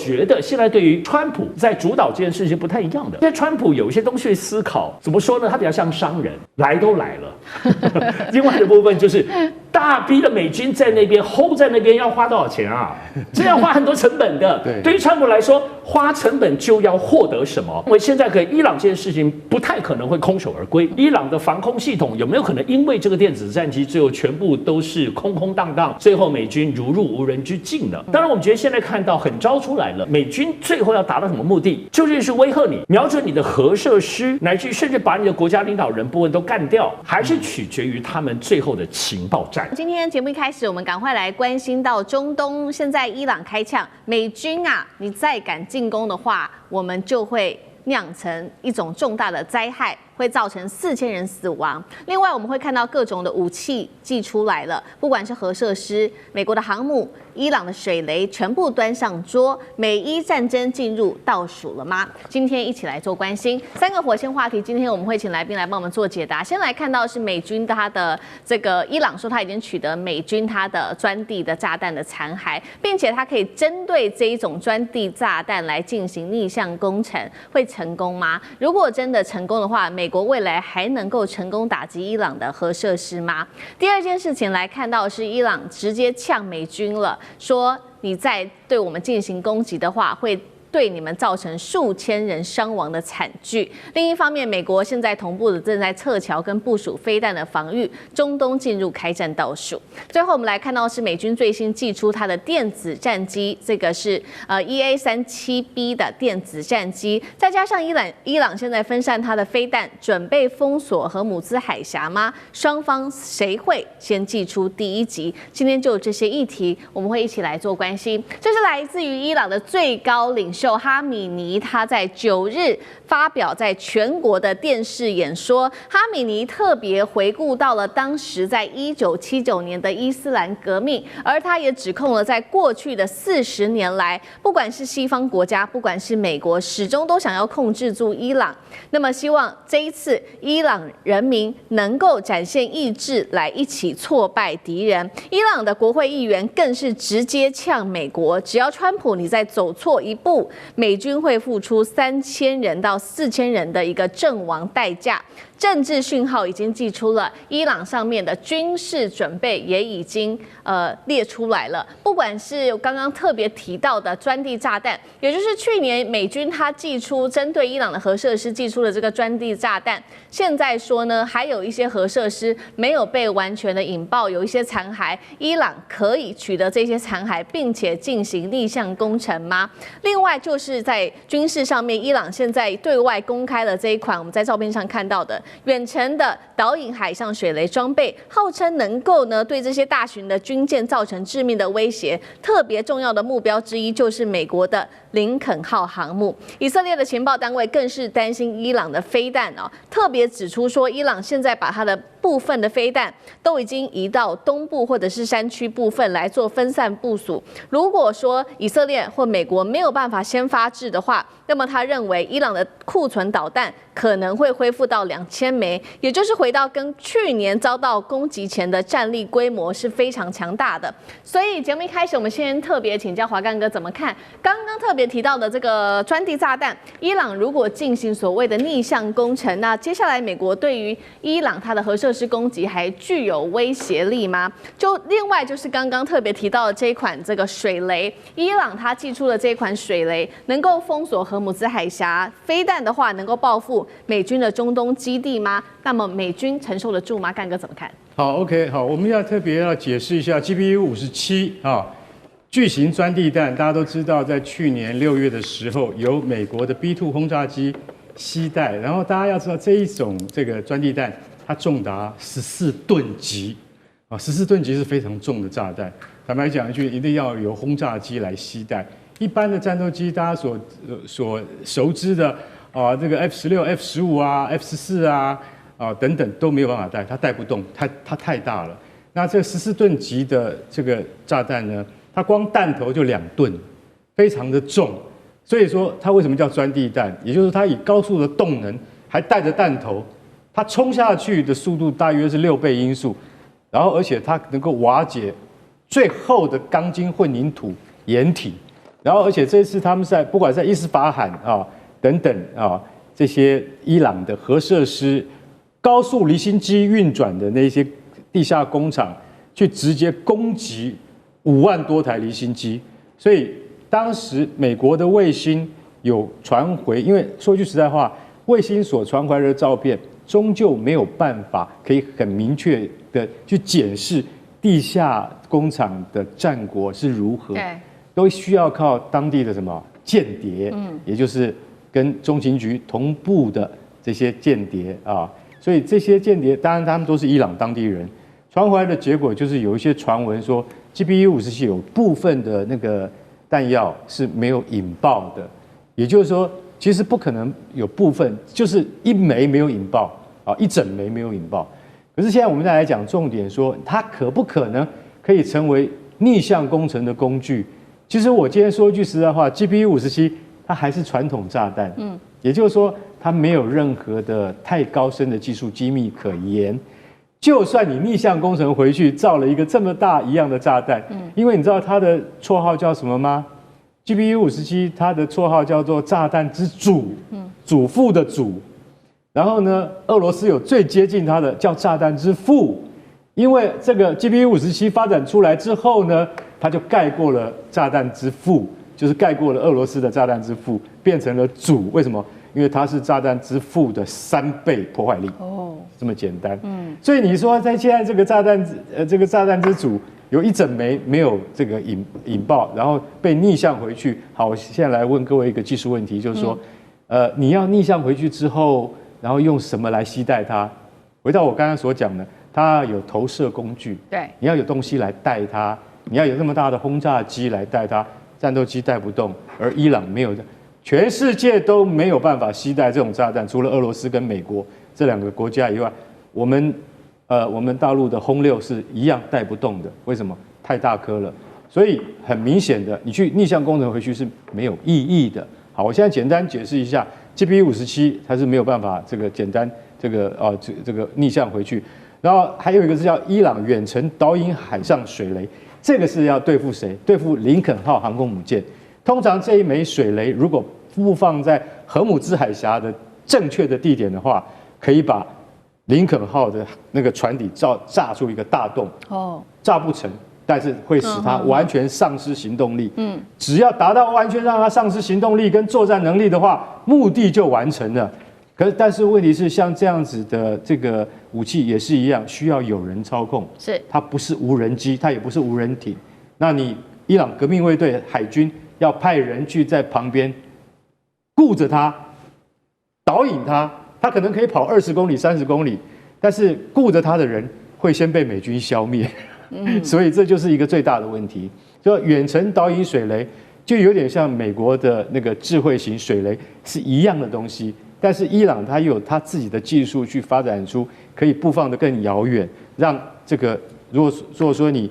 觉得现在对于川普在主导这件事情不太一样的，因为川普有一些东西思考，怎么说呢？他比较像商人，来都来了。另外的部分就是大批的美军在那边 hold 在那边要花多少钱啊？这要花很多成本的。对于川普来说，花成本就要获得什么？因为现在跟伊朗这件事情不太可能会空手而归。伊朗的防空系统有没有可能因为这个电子战机最后全部都是空空荡荡，最后美军如入无人之境呢？当然，我们觉得现在看到很招出来了，美军最后要达到什么目的？究竟是威吓你，瞄准你的核设施，乃至甚至把你的国家领导人部分都干掉，还是取决于他们最后的情报战？今天节目一开始，我们赶快来关心到中东，现在伊朗开枪，美军啊，你再敢进攻的话，我们就会酿成一种重大的灾害，会造成4000人死亡。另外，我们会看到各种的武器寄出来了，不管是核设施、美国的航母、伊朗的水雷，全部端上桌。美伊战争进入倒数了吗？今天一起来做关心3个火线话题。今天我们会请来宾来帮我们做解答。先来看到是美军他的这个伊朗说他已经取得美军他的钻地的炸弹的残骸，并且他可以针对这一种钻地炸弹来进行逆向工程，会成功吗？如果真的成功的话，美国未来还能够成功打击伊朗的核设施吗？第二件事情来看到是伊朗直接呛美军了，说你再对我们进行攻击的话，会对你们造成数千人伤亡的惨剧。另一方面，美国现在同步的正在撤侨跟部署飞弹的防御，中东进入开战倒数。最后我们来看到是美军最新祭出它的电子战机，这个是EA-37B 的电子战机，再加上伊朗现在分散它的飞弹，准备封锁荷姆兹海峡吗？双方谁会先祭出第一击？今天就有这些议题，我们会一起来做关心。这是来自于伊朗的最高领袖哈米尼，他在9日发表在全国的电视演说。哈米尼特别回顾到了当时在1979年的伊斯兰革命，而他也指控了在过去的40年来，不管是西方国家，不管是美国，始终都想要控制住伊朗。那么希望这一次伊朗人民能够展现意志，来一起挫败敌人。伊朗的国会议员更是直接呛美国，只要川普你再走错一步，美军会付出3000人到4000人的一个阵亡代价。政治讯号已经寄出了，伊朗上面的军事准备也已经列出来了。不管是刚刚特别提到的钻地炸弹，也就是去年美军他寄出针对伊朗的核设施寄出的这个钻地炸弹，现在说呢还有一些核设施没有被完全的引爆，有一些残骸，伊朗可以取得这些残骸，并且进行逆向工程吗？另外就是在军事上面，伊朗现在对外公开了这一款我们在照片上看到的远程的导引海上水雷装备，号称能够呢对这些大型的军舰造成致命的威胁。特别重要的目标之一就是美国的林肯号航母。以色列的情报单位更是担心伊朗的飞弹哦，特别指出说，伊朗现在把它的部分的飞弹都已经移到东部或者是山区部分来做分散部署。如果说以色列或美国没有办法先发制的话，那么他认为伊朗的库存导弹可能会恢复到2000枚，也就是回到跟去年遭到攻击前的战力规模是非常强大的。所以节目一开始，我们先特别请教华干哥怎么看刚刚特别提到的这个钻地炸弹，伊朗如果进行所谓的逆向工程，那接下来美国对于伊朗它的核设施攻击还具有威胁力吗？就另外就是刚刚特别提到的这一款这个水雷，伊朗它寄出的这一款水雷能够封锁荷姆兹海峡，飞弹的话能够报复美军的中东基地吗？那么美军承受得住吗？干哥怎么看？好 ，OK， 好，我们要特别要解释一下 GBU-57啊，巨型钻地弹，大家都知道，在去年6月的时候，由美国的 B2 轰炸机携带，然后大家要知道这一种这个钻地弹，它重达14吨级啊，14吨级是非常重的炸弹。坦白讲一句，一定要由轰炸机来携带。一般的战斗机，大家所熟知的啊，这个 F16、F15啊、F14啊等等都没有办法带，它带不动，它太大了。那这14吨级的这个炸弹呢，它光弹头就2吨，非常的重。所以说它为什么叫钻地弹？也就是它以高速的动能，还带着弹头，它冲下去的速度大约是6倍音速，然后而且它能够瓦解最厚的钢筋混凝土掩体。然后而且这次他们不管在伊斯法罕啊等等啊这些伊朗的核设施、高速离心机运转的那些地下工厂，去直接攻击5万多台离心机，所以当时美国的卫星有传回，因为说句实在话，卫星所传回来的照片，终究没有办法可以很明确的去检视地下工厂的战果是如何，都需要靠当地的什么间谍，也就是跟中情局同步的这些间谍啊，所以这些间谍当然他们都是伊朗当地人，传回来的结果就是有一些传闻说 GBU-57有部分的那个弹药是没有引爆的，也就是说。其实不可能有部分，就是一枚没有引爆啊，一整枚没有引爆。可是现在我们再来讲重点说，它可不可能可以成为逆向工程的工具？其实我今天说一句实在话 ，GBU-57它还是传统炸弹，也就是说它没有任何的太高深的技术机密可言。就算你逆向工程回去造了一个这么大一样的炸弹，因为你知道它的绰号叫什么吗？GBU-57它的绰号叫做炸弹之祖，祖父的祖。然后呢，俄罗斯有最接近它的叫炸弹之父，因为这个 GBU-57发展出来之后呢，它就盖过了炸弹之父，就是盖过了俄罗斯的炸弹之父，变成了祖。为什么？因为它是炸弹之父的3倍破坏力。哦，这么简单。所以你说在现在这个炸弹之祖。有一整枚没有这个引爆，然后被逆向回去。好，我现在来问各位一个技术问题，就是说，你要逆向回去之后，然后用什么来携带它？回到我刚刚所讲的，它有投射工具，对，你要有东西来带它，你要有那么大的轰炸机来带它，战斗机带不动，而伊朗没有，全世界都没有办法携带这种炸弹，除了俄罗斯跟美国这2个国家以外，我们大陆的轰6是一样带不动的，为什么？太大颗了，所以很明显的，你去逆向工程回去是没有意义的。好，我现在简单解释一下 ，GBU-57它是没有办法这个简单这个逆向回去，然后还有一个是叫伊朗远程导引海上水雷，这个是要对付谁？对付林肯号航空母舰。通常这一枚水雷如果布放在荷姆兹海峡的正确的地点的话，可以把林肯号的那个船底炸出一个大洞，炸不成，但是会使它完全丧失行动力。只要达到完全让它丧失行动力跟作战能力的话，目的就完成了。但是问题是，像这样子的这个武器也是一样，需要有人操控，它不是无人机，它也不是无人艇。那你伊朗革命卫队海军要派人去在旁边顾着它，导引它。他可能可以跑20公里、30公里，但是顾着他的人会先被美军消灭，所以这就是一个最大的问题。就远程导引水雷，就有点像美国的那个智慧型水雷是一样的东西，但是伊朗它又有它自己的技术去发展出可以布放得更遥远，让这个如果说你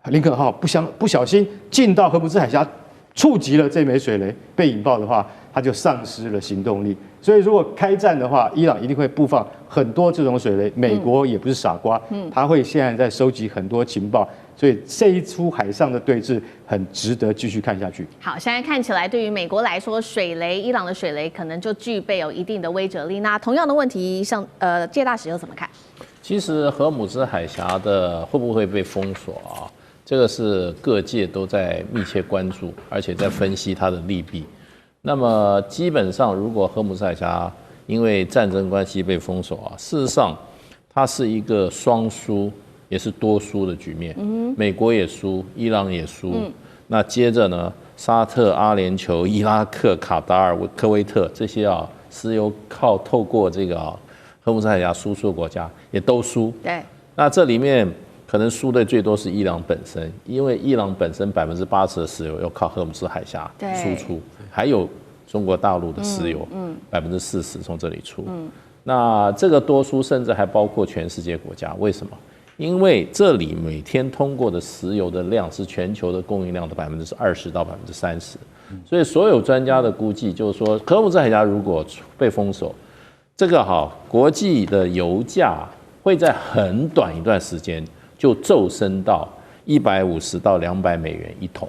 林肯号不小心进到荷姆兹海峡，触及了这枚水雷被引爆的话，它就丧失了行动力。所以如果开战的话，伊朗一定会布放很多这种水雷。美国也不是傻瓜，他会现在在收集很多情报，所以这一出海上的对峙很值得继续看下去。好，现在看起来对于美国来说，伊朗的水雷可能就具备有一定的威慑力。那同样的问题，像介大使又怎么看？其实荷姆兹海峡的会不会被封锁啊？这个是各界都在密切关注，而且在分析它的利弊。那么基本上，如果荷姆兹海峡因为战争关系被封锁啊，事实上它是一个双输也是多输的局面。美国也输，伊朗也输。那接着呢，沙特、阿联酋、伊拉克、卡达尔、科威特这些石油透过这个荷姆兹海峡输出的国家也都输。对。那这里面可能输的最多是伊朗本身，因为伊朗本身80%的石油要靠荷姆兹海峡输出，还有中国大陆的石油，40%从这里出。那这个多输甚至还包括全世界国家，为什么？因为这里每天通过的石油的量是全球的供应量的20%到30%，所以所有专家的估计就是说，荷姆兹海峡如果被封锁，这个国际的油价会在很短一段时间就骤升到150到200美元一桶。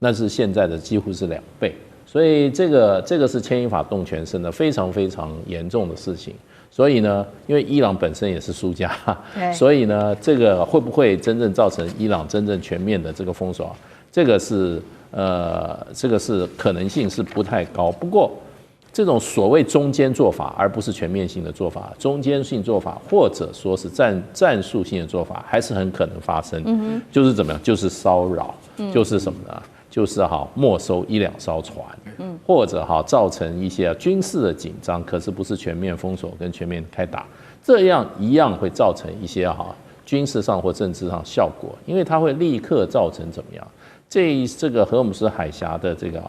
那是现在的几乎是2倍。所以这个是牵一发动全身的非常非常严重的事情。所以呢，因为伊朗本身也是输家，所以呢，这个会不会真正造成伊朗真正全面的这个封锁？这个是可能性是不太高。不过，这种所谓中间做法，而不是全面性的做法，中间性做法或者说是战术性的做法，还是很可能发生。就是怎么样？就是骚扰，就是什么呢？就是没收1-2艘船，或者造成一些军事的紧张，可是不是全面封锁跟全面开打，这样一样会造成一些军事上或政治上效果，因为它会立刻造成怎么样？这个荷尔姆斯海峡的这个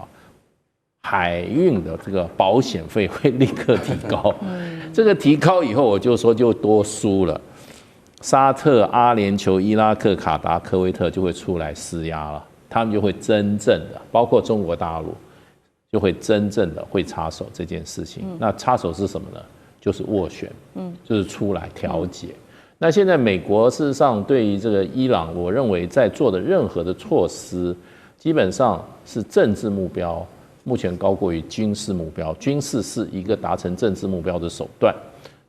海运的这个保险费会立刻提高，这个提高以后，我就说就多输了。沙特、阿联酋、伊拉克、卡达、科威特就会出来施压了。他们就会真正的，包括中国大陆，就会真正的会插手这件事情。那插手是什么呢？就是斡旋，就是出来调解。那现在美国事实上对于这个伊朗，我认为在做的任何的措施，基本上是政治目标，目前高过于军事目标。军事是一个达成政治目标的手段。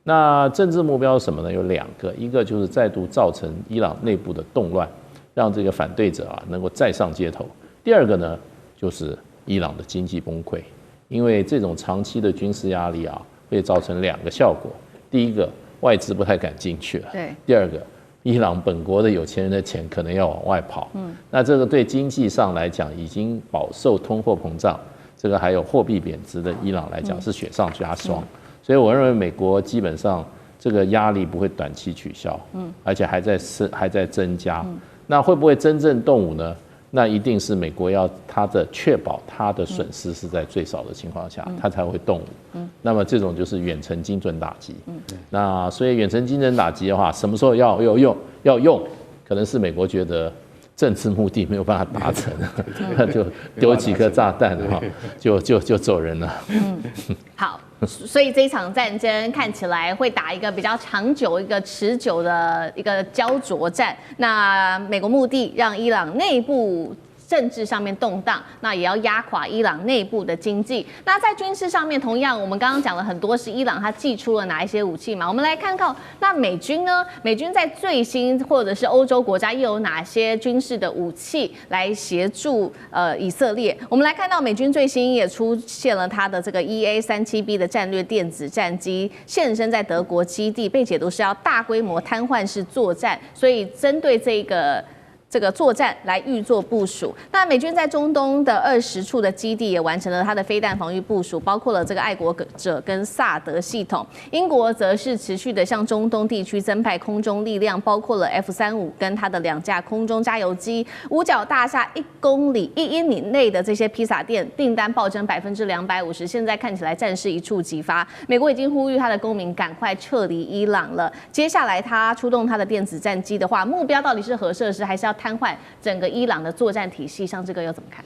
那政治目标是什么呢？有2个，一个就是再度造成伊朗内部的动乱。让这个反对者能够再上街头。第2个呢，就是伊朗的经济崩溃，因为这种长期的军事压力会造成2个效果。第一个，外资不太敢进去了；第2个，伊朗本国的有钱人的钱可能要往外跑。那这个对经济上来讲，已经饱受通货膨胀，这个还有货币贬值的伊朗来讲是雪上加霜。所以我认为美国基本上这个压力不会短期取消，而且还在增加。那会不会真正动武呢？那一定是美国要确保它的损失是在最少的情况下，它才会动武。那么这种就是远程精准打击。那所以远程精准打击的话，什么时候要用？可能是美国觉得政治目的没有办法达成，那就丢几颗炸弹就走人了。好。所以这一场战争看起来会打一个比较长久、一个持久的一个焦灼战。那美国目的让伊朗内部政治上面动荡，那也要压垮伊朗内部的经济。那在军事上面，同样我们刚刚讲了很多是伊朗它祭出了哪一些武器嘛？我们来看看那美军呢？美军在最新或者是欧洲国家又有哪些军事的武器来协助以色列？我们来看到美军最新也出现了它的这个 EA-37B 的战略电子战机现身在德国基地，被解读是要大规模瘫痪式作战，所以针对这个作战来预做部署。那美军在中东的20处的基地也完成了它的飞弹防御部署，包括了这个爱国者跟萨德系统。英国则是持续的向中东地区增派空中力量，包括了 F-35跟它的2架空中加油机。五角大厦1英里内的这些披萨店订单暴增250%，现在看起来战事一触即发。美国已经呼吁他的公民赶快撤离伊朗了。接下来他出动他的电子战机的话，目标到底是核设施还是要瘫痪整个伊朗的作战体系？像这个又怎么看？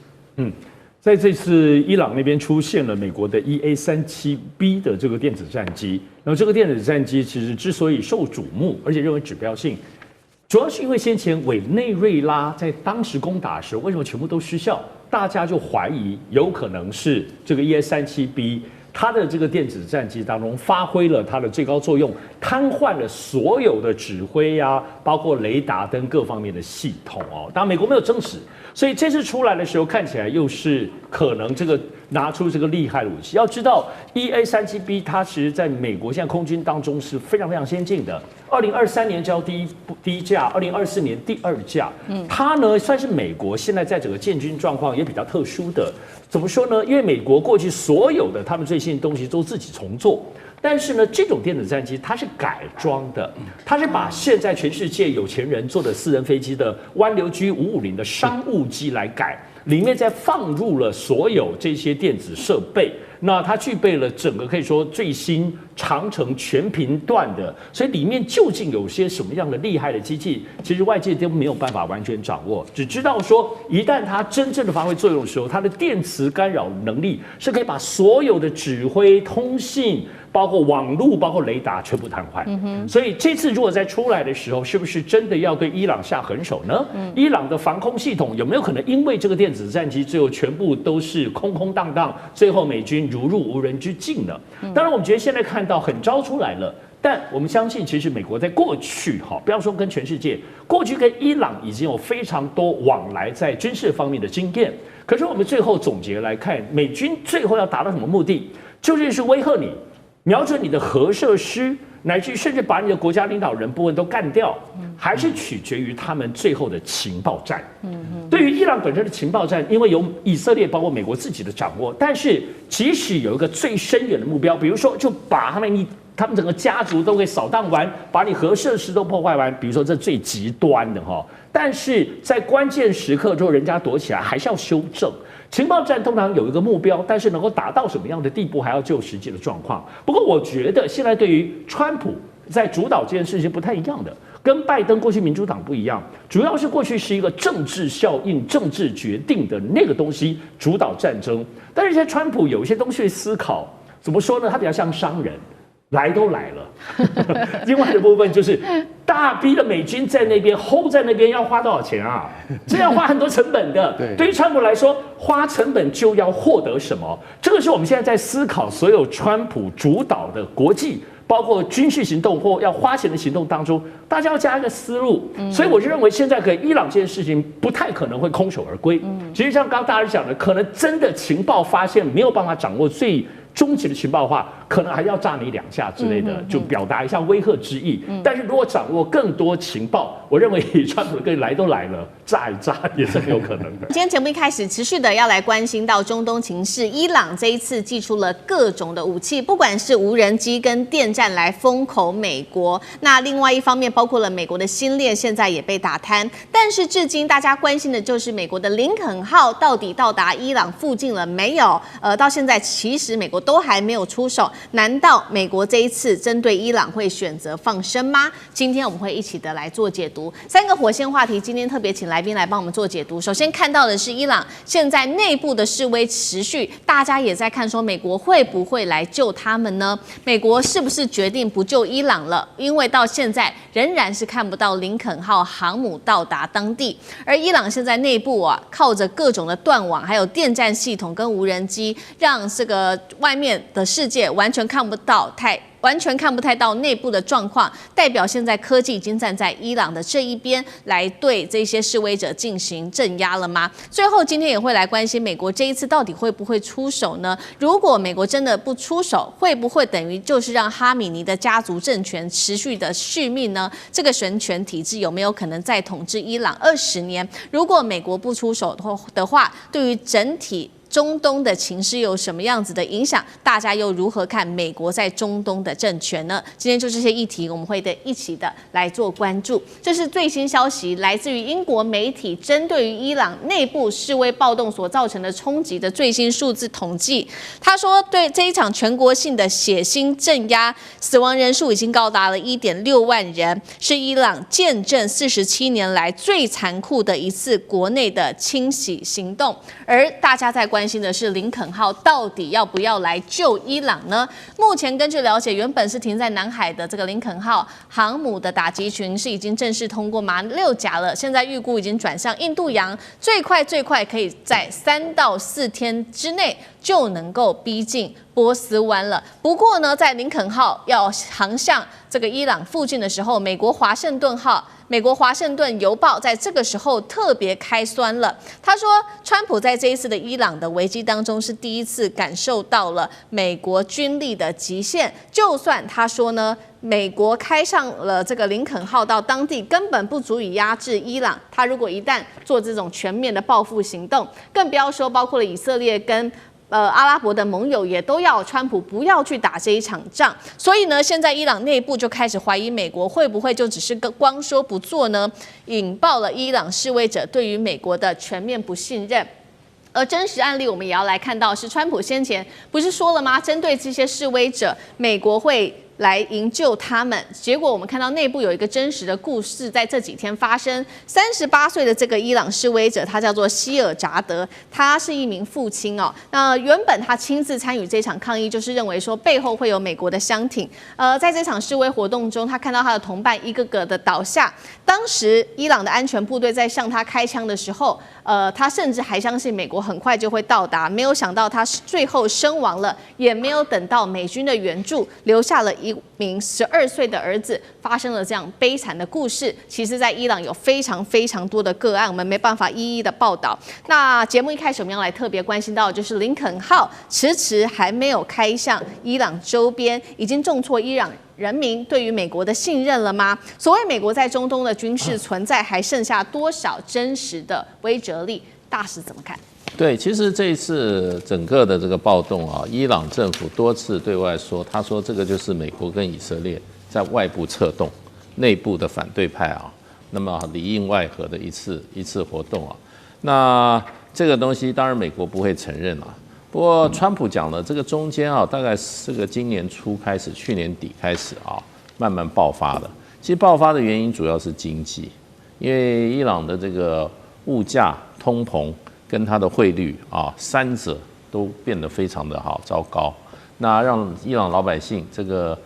在这次伊朗那边出现了美国的 EA-37B 的这个电子战机，然后这个电子战机其实之所以受瞩目，而且认为指标性，主要是因为先前委内瑞拉在当时攻打的时候，为什么全部都失效？大家就怀疑有可能是这个 EA-37B。它的这个电子战机当中发挥了它的最高作用，瘫痪了所有的指挥包括雷达灯各方面的系统当然美国没有证实，所以这次出来的时候看起来又是可能这个拿出这个厉害的武器。要知道 EA-37B 它其实在美国现在空军当中是非常非常先进的，2023年交第一架，2024年第2架。它呢算是美国现在在整个建军状况也比较特殊的。怎么说呢？因为美国过去所有的他们最新的东西都自己重做，但是呢，这种电子战机它是改装的，它是把现在全世界有钱人坐的私人飞机的湾流 G550的商务机来改，里面再放入了所有这些电子设备。那它具备了整个可以说最新长程全频段的，所以里面究竟有些什么样的厉害的机器，其实外界都没有办法完全掌握，只知道说一旦它真正的发挥作用的时候，它的电磁干扰能力是可以把所有的指挥、通信，包括网络、包括雷达全部瘫痪。所以这次如果在出来的时候，是不是真的要对伊朗下狠手呢？伊朗的防空系统有没有可能因为这个电子战机最后全部都是空空荡荡，最后美军如入无人之境呢？当然，我们觉得现在看到很招出来了。但我们相信，其实美国在过去，不要说跟全世界，过去跟伊朗已经有非常多往来在军事方面的经验。可是我们最后总结来看，美军最后要达到什么目的？就是威吓你，瞄准你的核设施，乃至甚至把你的国家领导人部分都干掉，还是取决于他们最后的情报战。对于伊朗本身的情报战，因为有以色列包括美国自己的掌握，但是即使有一个最深远的目标，比如说就把他们整个家族都给扫荡完，把你核设施都破坏完，比如说这最极端的哈。但是在关键时刻之后，人家躲起来还是要修正。情报战通常有一个目标，但是能够达到什么样的地步，还要就实际的状况。不过我觉得现在对于川普在主导这件事情不太一样的，跟拜登过去民主党不一样，主要是过去是一个政治效应、政治决定的那个东西主导战争，但是现在川普有一些东西思考，怎么说呢？他比较像商人。来都来了，另外的部分就是大批的美军在那边 hold 在那边要花多少钱啊？这要花很多成本的。对于川普来说，花成本就要获得什么？这个是我们现在在思考所有川普主导的国际，包括军事行动或要花钱的行动当中，大家要加一个思路。所以我认为现在跟伊朗这件事情不太可能会空手而归。其实像刚刚大家讲的，可能真的情报发现没有办法掌握最终极的情报的话，可能还要炸你2下之类的，就表达一下威吓之意。但是如果掌握更多情报，我认为川普跟来都来了，炸一炸也是很有可能的。今天节目一开始持续的要来关心到中东情势，伊朗这一次祭出了各种的武器，不管是无人机跟电战来封口美国。那另外一方面，包括了美国的新链现在也被打瘫，但是至今大家关心的就是美国的林肯号到底到达伊朗附近了没有？到现在其实美国都还没有出手。难道美国这一次针对伊朗会选择放生吗？今天我们会一起的来做解读3个火线话题，今天特别请来宾来帮我们做解读。首先看到的是伊朗现在内部的示威持续，大家也在看说美国会不会来救他们呢？美国是不是决定不救伊朗了？因为到现在仍然是看不到林肯号航母到达当地，而伊朗现在内部靠着各种的断网，还有电战系统跟无人机，让这个外面的世界完全看不太到内部的状况，代表现在科技已经站在伊朗的这一边，来对这些示威者进行镇压了吗？最后今天也会来关心美国这一次到底会不会出手呢？如果美国真的不出手，会不会等于就是让哈米尼的家族政权持续的续命呢？这个神权体制有没有可能再统治伊朗20年？如果美国不出手的话，对于整体中东的情势有什么样子的影响？大家又如何看美国在中东的政权呢？今天就这些议题，我们会一起的来做关注。这是最新消息，来自于英国媒体针对于伊朗内部示威暴动所造成的冲击的最新数字统计。他说，对这一场全国性的血腥镇压，死亡人数已经高达了1.6万人，是伊朗见证47年来最残酷的一次国内的清洗行动。而大家在关心的是林肯号到底要不要来救伊朗呢？目前根据了解，原本是停在南海的这个林肯号航母的打击群是已经正式通过马六甲了，现在预估已经转向印度洋，最快可以在3到4天之内就能够逼近波斯湾了。不过呢，在林肯号要航向这个伊朗附近的时候，美国华盛顿邮报在这个时候特别开酸了。他说，川普在这一次的伊朗的危机当中是第一次感受到了美国军力的极限。就算他说呢，美国开上了这个林肯号到当地，根本不足以压制伊朗。他如果一旦做这种全面的报复行动，更不要说包括了以色列跟阿拉伯的盟友也都要川普不要去打这一场仗。所以呢，现在伊朗内部就开始怀疑美国会不会就只是光说不做呢，引爆了伊朗示威者对于美国的全面不信任。而真实案例我们也要来看到，是川普先前不是说了吗？针对这些示威者，美国会来营救他们。结果我们看到内部有一个真实的故事，在这几天发生。38岁的这个伊朗示威者，他叫做希尔扎德，他是一名父亲哦。那原本他亲自参与这场抗议，就是认为说背后会有美国的箱艇。在这场示威活动中，他看到他的同伴一个个的倒下。当时伊朗的安全部队在向他开枪的时候，他甚至还相信美国很快就会到达，没有想到他最后身亡了，也没有等到美军的援助，留下了一名12岁的儿子，发生了这样悲惨的故事。其实，在伊朗有非常非常多的个案，我们没办法一一的报道。那节目一开始我们要来特别关心到的就是林肯号迟迟还没有开向伊朗周边，已经重挫伊朗人民对于美国的信任了吗？所谓美国在中东的军事存在，还剩下多少真实的威慑力？大使怎么看？对，其实这一次整个的这个暴动啊，伊朗政府多次对外说，他说这个就是美国跟以色列在外部策动，内部的反对派啊，那么里应外合的一次活动啊。那这个东西当然美国不会承认啊。不过川普讲了，这个中间啊，大概这个今年初开始，去年底开始啊，慢慢爆发的。其实爆发的原因主要是经济，因为伊朗的这个物价、通膨跟它的汇率啊，三者都变得非常的好糟糕，那让伊朗老百姓这个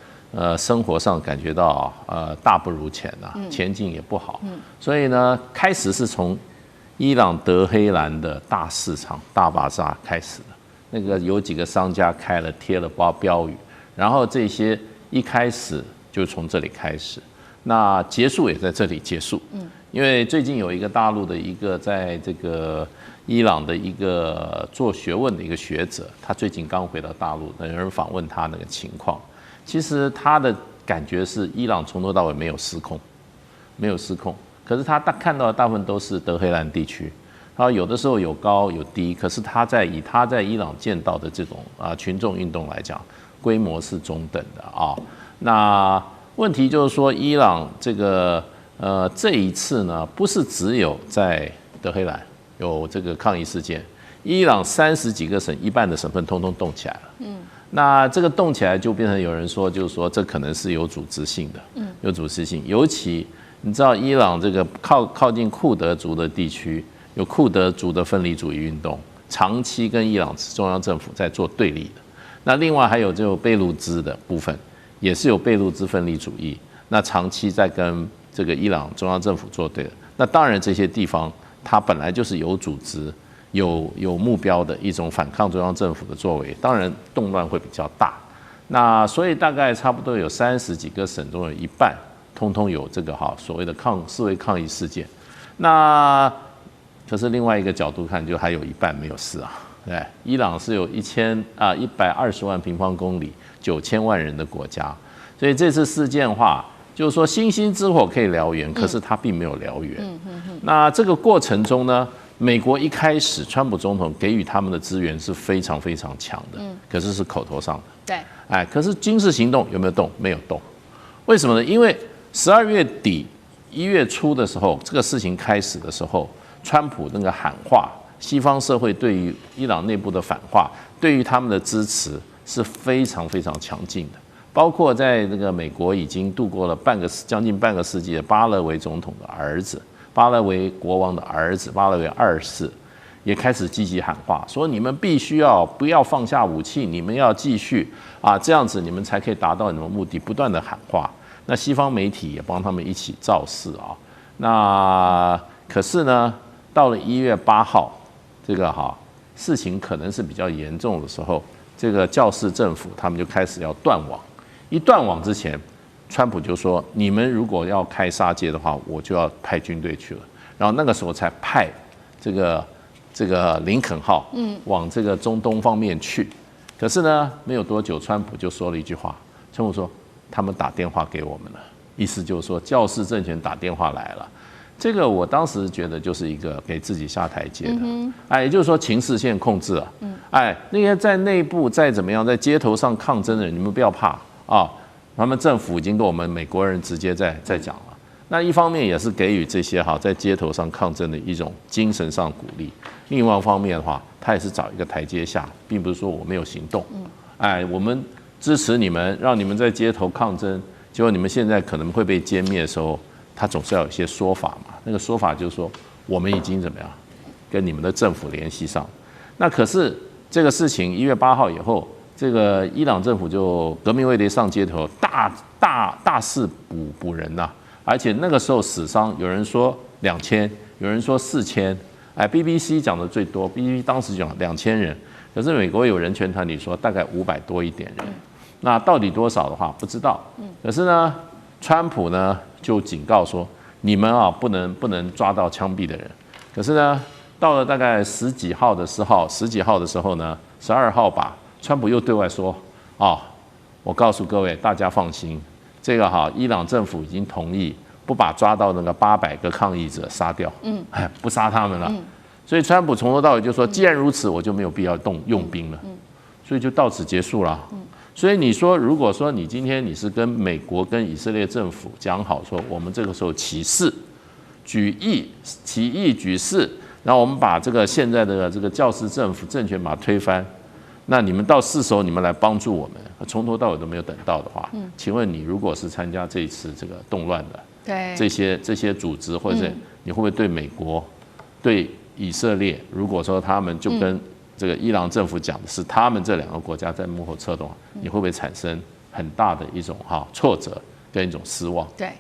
生活上感觉到大不如前啊，前景也不好，所以呢，开始是从伊朗德黑兰的大市场大巴扎开始的，那个有几个商家贴了标语，然后这些一开始就从这里开始，那结束也在这里结束，因为最近有一个大陆的一个在这个伊朗的一个做学问的一个学者，他最近刚回到大陆，有人访问他那个情况，其实他的感觉是伊朗从头到尾没有失控，可是他看到的大部分都是德黑兰地区，然后有的时候有高有低，可是以他在伊朗见到的这种群众运动来讲，规模是中等的啊。那问题就是说，伊朗这个这一次呢，不是只有在德黑兰有这个抗议事件，伊朗30几个省，一半的省份通通动起来了。那这个动起来就变成有人说，就是说这可能是有组织性的，有组织性。尤其你知道，伊朗这个靠近库德族的地区，有库德族的分离主义运动，长期跟伊朗中央政府在做对立的。那另外还有就贝鲁兹的部分，也是有贝鲁兹分离主义，那长期在跟这个伊朗中央政府作对的。那当然这些地方它本来就是有组织、有目标的一种反抗中央政府的作为，当然动乱会比较大。那所以大概差不多有30几个省中有一半，通通有这个所谓的示威抗议事件。那可是另外一个角度看，就还有一半没有事啊。对，伊朗是有120万平方公里、9000万人的国家，所以这次事件的话，就是说星星之火可以燎原，可是它并没有燎原。那这个过程中呢，美国一开始川普总统给予他们的资源是非常非常强的，可是是口头上的。对，可是军事行动有没有动？没有动。为什么呢？因为12月底、1月初的时候，这个事情开始的时候，川普那个喊话，西方社会对于伊朗内部的反话，对于他们的支持是非常非常强劲的。包括在那个美国已经度过了将近半个世纪的巴勒维总统的儿子，巴勒维国王的儿子巴勒维2世，也开始积极喊话，说你们必须不要放下武器，你们要继续这样子你们才可以达到你们目的，不断的喊话。那西方媒体也帮他们一起造势那可是呢，到了1月8号，这个事情可能是比较严重的时候，这个教士政府他们就开始要断网。一断网之前，川普就说：“你们如果要开杀戒的话，我就要派军队去了。”然后那个时候才派这个林肯号往这个中东方面去。可是呢，没有多久，川普就说了一句话，川普说：“他们打电话给我们了。”意思就是说，教士政权打电话来了。这个我当时觉得就是一个给自己下台阶的，也就是说情势现在控制了，那些在内部再怎么样，在街头上抗争的人，你们不要怕他们政府已经跟我们美国人直接在讲了。那一方面也是给予这些在街头上抗争的一种精神上鼓励，另外一方面的话，他也是找一个台阶下，并不是说我没有行动，我们支持你们，让你们在街头抗争，结果你们现在可能会被歼灭的时候，他总是要有一些说法嘛。那个说法就是说，我们已经怎么样，跟你们的政府联系上。那可是这个事情1月8号以后，这个伊朗政府就革命卫队上街头，大肆捕人呐、而且那个时候死伤有人说2000，有人说4000，哎 ，BBC 讲的最多 ，BBC 当时讲2000人，可是美国有人权团体说大概500多一点人，那到底多少的话不知道。可是呢，川普呢就警告说，你们啊不能抓到枪毙的人。可是呢，到了大概10几号的时候呢，12号吧，川普又对外说，我告诉各位，大家放心，这个伊朗政府已经同意不把抓到那个800个抗议者杀掉，不杀他们了。所以川普从头到尾就说，既然如此，我就没有必要用兵了，所以就到此结束了。所以你说，如果说你今天你是跟美国跟以色列政府讲好说，我们这个时候起义举事，然后我们把这个现在的这个教师政府政权把它推翻，那你们到是时候你们来帮助我们，从头到尾都没有等到的话，请问你如果是参加这一次这个动乱的，对这些组织，或者你会不会对美国、对以色列，如果说他们就跟这个伊朗政府讲的是他们这2个国家在幕后策动，你会不会产生很大的一种挫折跟一种失望？对，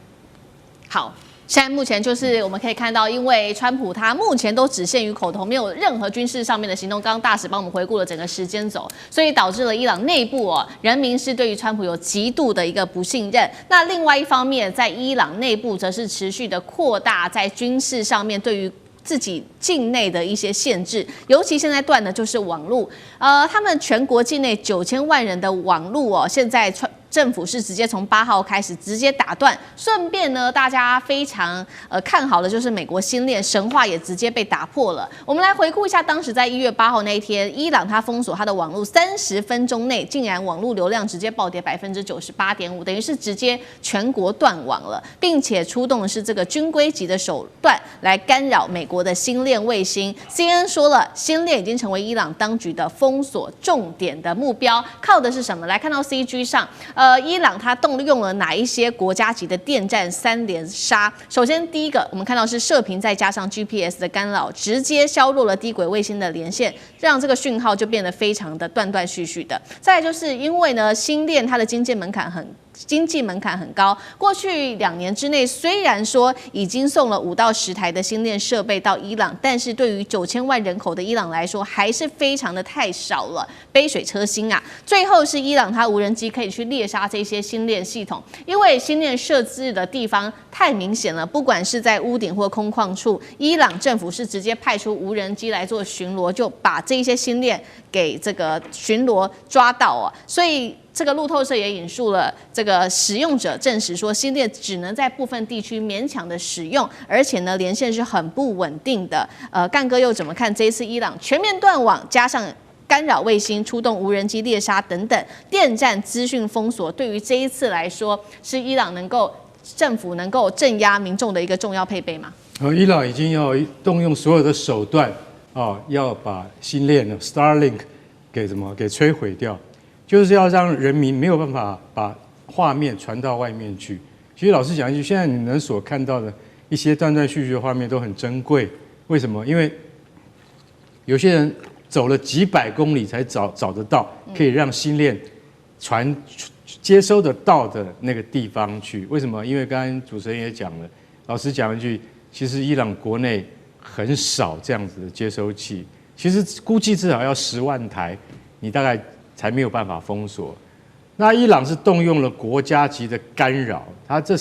好。现在目前就是我们可以看到，因为川普他目前都只限于口头，没有任何军事上面的行动。刚刚大使帮我们回顾了整个时间轴，所以导致了伊朗内部人民是对于川普有极度的一个不信任。那另外一方面，在伊朗内部则是持续的扩大在军事上面对于自己境内的一些限制，尤其现在断的就是网络。他们全国境内9000万人的网络现在政府是直接从8号开始直接打断，顺便呢，大家非常看好的就是美国星链神话也直接被打破了。我们来回顾一下，当时在1月8号那一天，伊朗它封锁它的网络30分钟内，竟然网络流量直接暴跌98.5%，等于是直接全国断网了，并且出动的是这个军规级的手段来干扰美国的星链卫星。CNN 说了，星链已经成为伊朗当局的封锁重点的目标，靠的是什么？来看到 CG 上，伊朗它动用了哪一些国家级的电战3连杀？首先第一个，我们看到是射频再加上 GPS 的干扰，直接削弱了低轨卫星的连线，让这个讯号就变得非常的断断续续的。再来就是因为呢，星链它的经济门槛很高，过去2年之内，虽然说已经送了5到10台的星链设备到伊朗，但是对于9000万人口的伊朗来说，还是非常的太少了，杯水车薪啊。最后是伊朗它无人机可以去猎杀这些星链系统，因为星链设置的地方太明显了，不管是在屋顶或空旷处，伊朗政府是直接派出无人机来做巡逻，就把这些星链给这个巡逻抓到所以这个路透社也引述了这个使用者证实说，星链只能在部分地区勉强的使用，而且呢连线是很不稳定的。干哥又怎么看这一次伊朗全面断网，加上干扰卫星、出动无人机猎杀等等电战资讯封锁，对于这一次来说，是伊朗政府能够镇压民众的一个重要配备吗？伊朗已经要动用所有的手段要把星链 Starlink 给摧毁掉。就是要让人民没有办法把画面传到外面去。其实老实讲一句，现在你们所看到的一些断断续续的画面都很珍贵。为什么？因为有些人走了几百公里才找得到可以让星链接收得到的那个地方去。为什么？因为刚刚主持人也讲了，老实讲一句，其实伊朗国内很少这样子的接收器，其实估计至少要10万台，你大概才没有办法封锁。那伊朗是动用了国家级的干扰，它这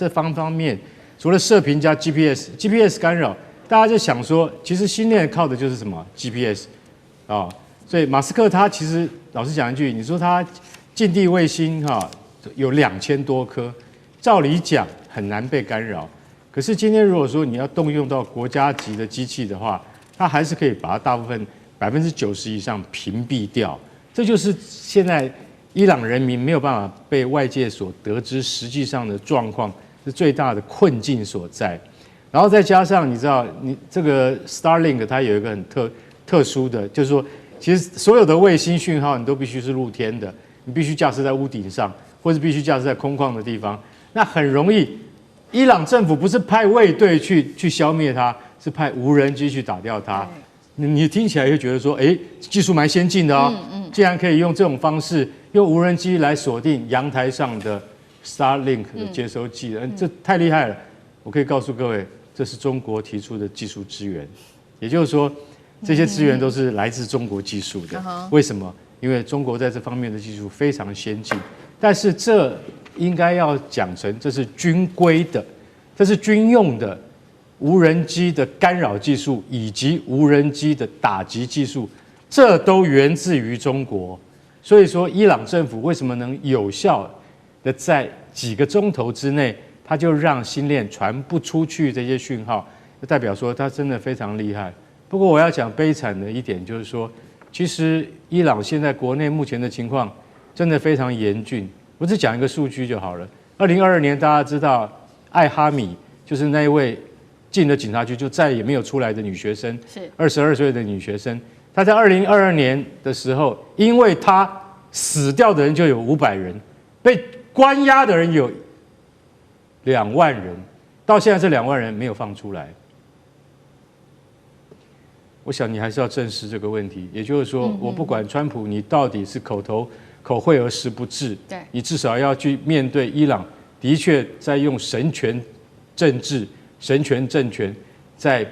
方面，除了射频加 GPS 干扰，大家就想说，其实星链靠的就是什么 GPS 所以马斯克他其实老实讲一句，你说他近地卫星有2000多颗，照理讲很难被干扰。可是今天如果说你要动用到国家级的机器的话，它还是可以把它大部分90%以上屏蔽掉。这就是现在伊朗人民没有办法被外界所得知实际上的状况，是最大的困境所在。然后再加上你知道，你这个 Starlink 它有一个很特殊的，就是说，其实所有的卫星讯号你都必须是露天的，你必须架设在屋顶上，或是必须架设在空旷的地方，那很容易。伊朗政府不是派卫队去消灭它，是派无人机去打掉它。你听起来就觉得说，技术蛮先进的哦，竟然可以用这种方式，用无人机来锁定阳台上的 Starlink 的接收器，这太厉害了。我可以告诉各位，这是中国提出的技术支援，也就是说，这些资源都是来自中国技术的。为什么？因为中国在这方面的技术非常先进，但是这应该要讲成这是军规的，这是军用的无人机的干扰技术以及无人机的打击技术，这都源自于中国。所以说，伊朗政府为什么能有效的在几个钟头之内，他就让星链传不出去这些讯号，就代表说他真的非常厉害。不过我要讲悲惨的一点就是说，其实伊朗现在国内目前的情况真的非常严峻。我只讲一个数据就好了。2022年大家知道艾哈米就是那一位进了警察局就再也没有出来的女学生，是22岁的女学生。她在2022年的时候，因为她死掉的人就有500人，被关押的人有2万人，到现在这2万人没有放出来。我想你还是要正视这个问题，也就是说，我不管川普你到底是口惠而实不至，你至少要去面对伊朗的确在用神权政治、神权政权在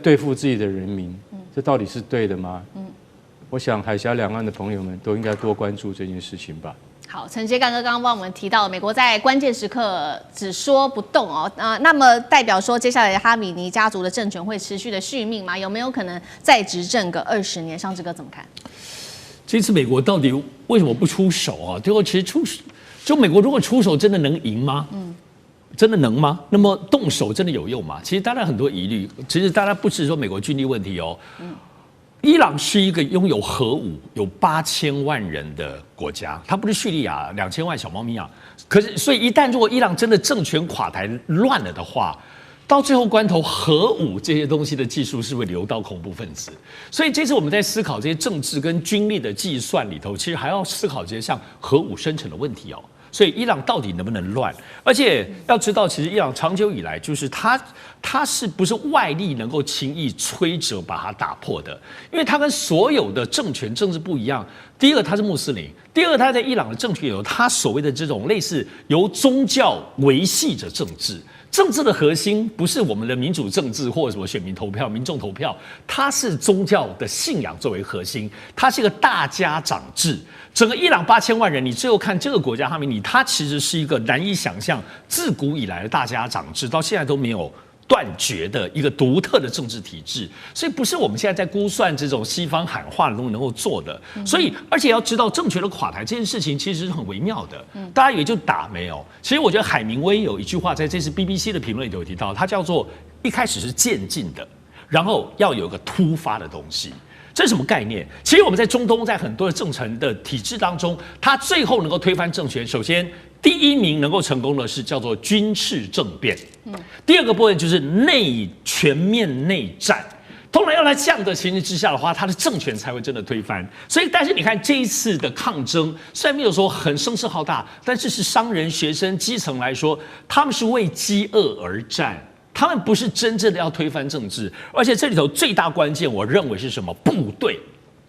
对付自己的人民，这到底是对的吗？我想海峡两岸的朋友们都应该多关注这件事情吧。好，陈杰干哥刚刚帮我们提到，美国在关键时刻只说不动哦，那么代表说接下来哈米尼家族的政权会持续的续命吗？有没有可能再执政个20年？上志哥怎么看？这次美国到底为什么不出手啊？最后其实就美国如果出手，真的能赢吗？真的能吗？那么动手真的有用吗？其实大家很多疑虑。其实大家不是说美国军力问题哦。伊朗是一个拥有核武、有8000万人的国家，它不是叙利亚2000万小猫咪啊。可是，所以一旦如果伊朗真的政权垮台乱了的话，到最后关头，核武这些东西的技术是会流到恐怖分子。所以这次我们在思考这些政治跟军力的计算里头，其实还要思考这些像核武生成的问题哦。所以伊朗到底能不能乱？而且要知道，其实伊朗长久以来就是它是不是外力能够轻易摧折把它打破的？因为它跟所有的政权政治不一样。第一个，它是穆斯林；第二个，它在伊朗的政权有它所谓的这种类似由宗教维系着政治。政治的核心不是我们的民主政治或者什么选民投票、民众投票，它是宗教的信仰作为核心，它是一个大家长制。整个伊朗8000万人，你最后看这个国家哈米尼，它其实是一个难以想象，自古以来的大家长制，到现在都没有断绝的一个独特的政治体制，所以不是我们现在在估算这种西方喊话的东西能够做的。所以，而且要知道政权的垮台这件事情其实是很微妙的。大家以为就打没有，其实我觉得海明威有一句话在这次 BBC 的评论里头有提到，它叫做一开始是渐进的，然后要有个突发的东西。这是什么概念？其实我们在中东，在很多的政权的体制当中，它最后能够推翻政权，首先第一名能够成功的是叫做军事政变，第二个部分就是全面内战。通常要在这样的情形之下的话，他的政权才会真的推翻。所以，但是你看这一次的抗争，虽然没有说很声势浩大，但是是商人、学生、基层来说，他们是为饥饿而战。他们不是真正的要推翻政治，而且这里头最大关键，我认为是什么？部队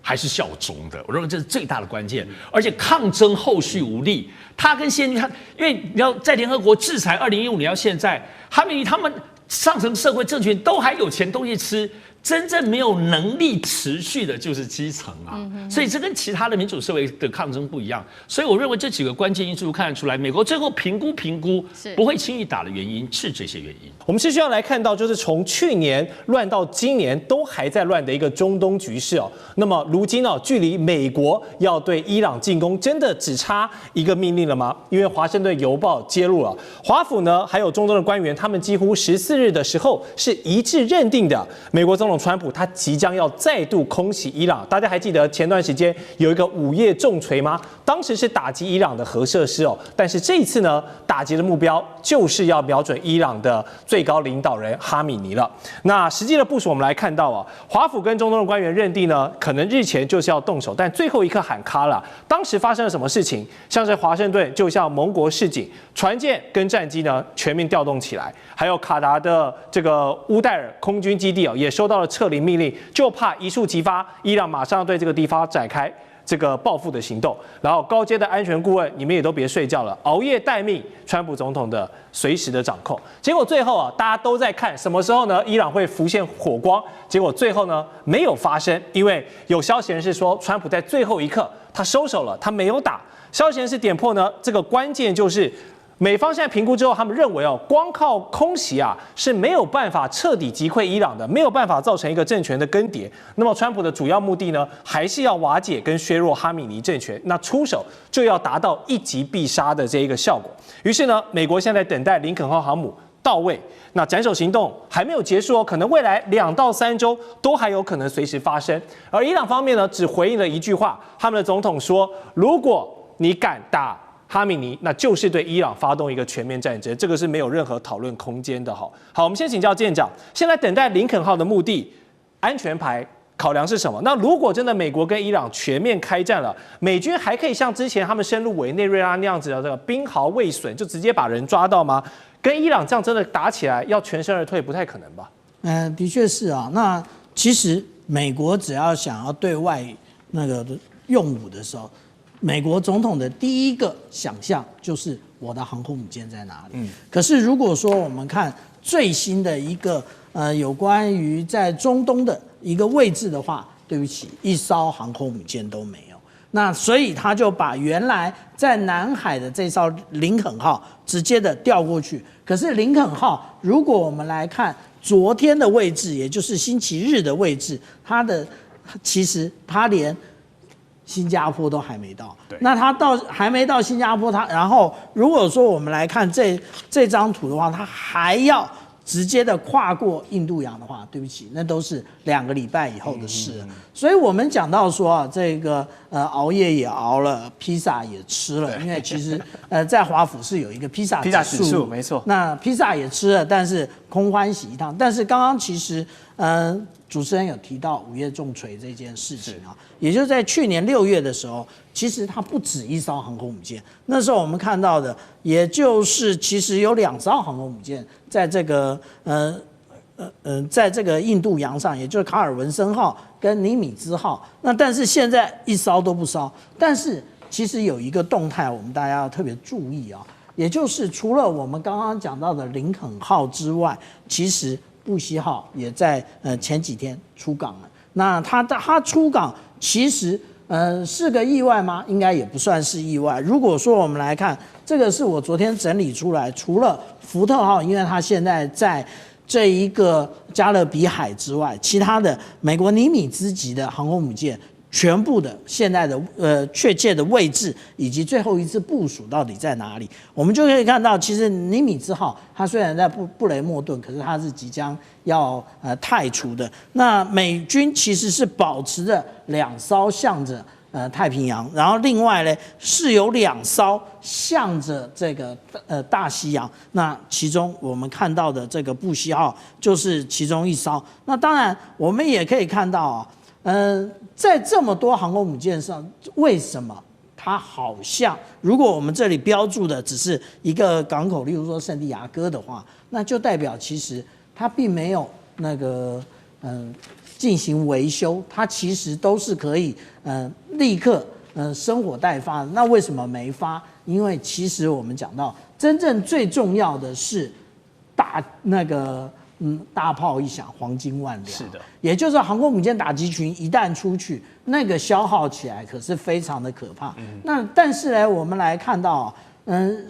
还是效忠的，我认为这是最大的关键。而且抗争后续无力，他跟现军，因为你要在联合国制裁2015年到现在，哈米尼他们上层社会政权都还有钱东西吃。真正没有能力持续的就是基层啊，所以这跟其他的民主社会的抗争不一样。所以我认为这几个关键因素看得出来，美国最后评估不会轻易打的原因是这些原因。我们是需要来看到，就是从去年乱到今年都还在乱的一个中东局势哦。那么如今哦，距离美国要对伊朗进攻，真的只差一个命令了吗？因为《华盛顿邮报》揭露了，华府呢还有中东的官员，他们几乎14日的时候是一致认定的，美国总统统川普他即将要再度空袭伊朗。大家还记得前段时间有一个午夜重锤吗？当时是打击伊朗的核设施哦，但是这一次呢，打击的目标就是要瞄准伊朗的最高领导人哈米尼了。那实际的部署我们来看到啊，华府跟中东的官员认定呢，可能日前就是要动手，但最后一刻喊卡了。当时发生了什么事情？像是华盛顿就向盟国示警，船舰跟战机呢全面调动起来，还有卡达的这个乌代尔空军基地也收到了撤离命令，就怕一触即发，伊朗马上要对这个地方展开这个报复的行动。然后高阶的安全顾问，你们也都别睡觉了，熬夜待命，川普总统的随时的掌控。结果最后啊，大家都在看什么时候呢，伊朗会浮现火光。结果最后呢，没有发生，因为有消息人士说，川普在最后一刻他收手了，他没有打。消息人士点破呢，这个关键就是美方现在评估之后，他们认为光靠空袭是没有办法彻底击溃伊朗的，没有办法造成一个政权的更迭。那么川普的主要目的呢，还是要瓦解跟削弱哈米尼政权，那出手就要达到一击必杀的这一个效果。于是呢，美国现在等待林肯号航母到位，那斩首行动还没有结束可能未来2到3周都还有可能随时发生。而伊朗方面呢，只回应了一句话，他们的总统说，如果你敢打哈米尼，那就是对伊朗发动一个全面战争，这个是没有任何讨论空间的。好，我们先请教舰长，现在等待林肯号的目的，安全牌考量是什么？那如果真的美国跟伊朗全面开战了，美军还可以像之前他们深入委内瑞拉那样子的这个兵毫未损，就直接把人抓到吗？跟伊朗这样真的打起来，要全身而退不太可能吧？的确是啊。那其实美国只要想要对外那个用武的时候，美国总统的第一个想象就是我的航空母舰在哪里。可是如果说我们看最新的一个有关于在中东的一个位置的话，对不起，一艘航空母舰都没有。那所以他就把原来在南海的这艘林肯号直接的调过去。可是林肯号，如果我们来看昨天的位置，也就是星期日的位置，其实它连新加坡都还没到，那他还没到新加坡，然后如果说我们来看这张图的话，他还要直接的跨过印度洋的话，对不起，那都是2个礼拜以后的事了。所以我们讲到说这个熬夜也熬了，披萨也吃了，因为其实在华府是有一个披萨指数，没错。那披萨也吃了，但是空欢喜一趟。但是刚刚其实主持人有提到午夜重锤这件事情也就是在去年6月的时候，其实它不止一艘航空母舰。那时候我们看到的，也就是其实有2艘航空母舰在这个在这个印度洋上，也就是卡尔文森号跟尼米兹号。那但是现在一艘都不烧。但是其实有一个动态，我们大家要特别注意也就是除了我们刚刚讲到的林肯号之外，其实布希号也在前几天出港了。那他出港其实是个意外吗？应该也不算是意外。如果说我们来看，这个是我昨天整理出来，除了福特号，因为它现在在这一个加勒比海之外，其他的美国尼米兹级的航空母舰全部的现在的确切的位置以及最后一次部署到底在哪里，我们就可以看到，其实尼米兹号它虽然在布雷默顿，可是它是即将要汰除的。那美军其实是保持着2艘向着太平洋，然后另外呢是有2艘向着这个大西洋。那其中我们看到的这个布希号就是其中一艘。那当然我们也可以看到在这么多航空母舰上，为什么它好像，如果我们这里标注的只是一个港口，例如说圣地亚哥的话，那就代表其实它并没有那个进行维修，它其实都是可以立刻生火待发的。那为什么没发？因为其实我们讲到，真正最重要的是大炮一响，黄金万两。是的，也就是航空母舰打击群一旦出去，那个消耗起来可是非常的可怕。那但是呢，我们来看到，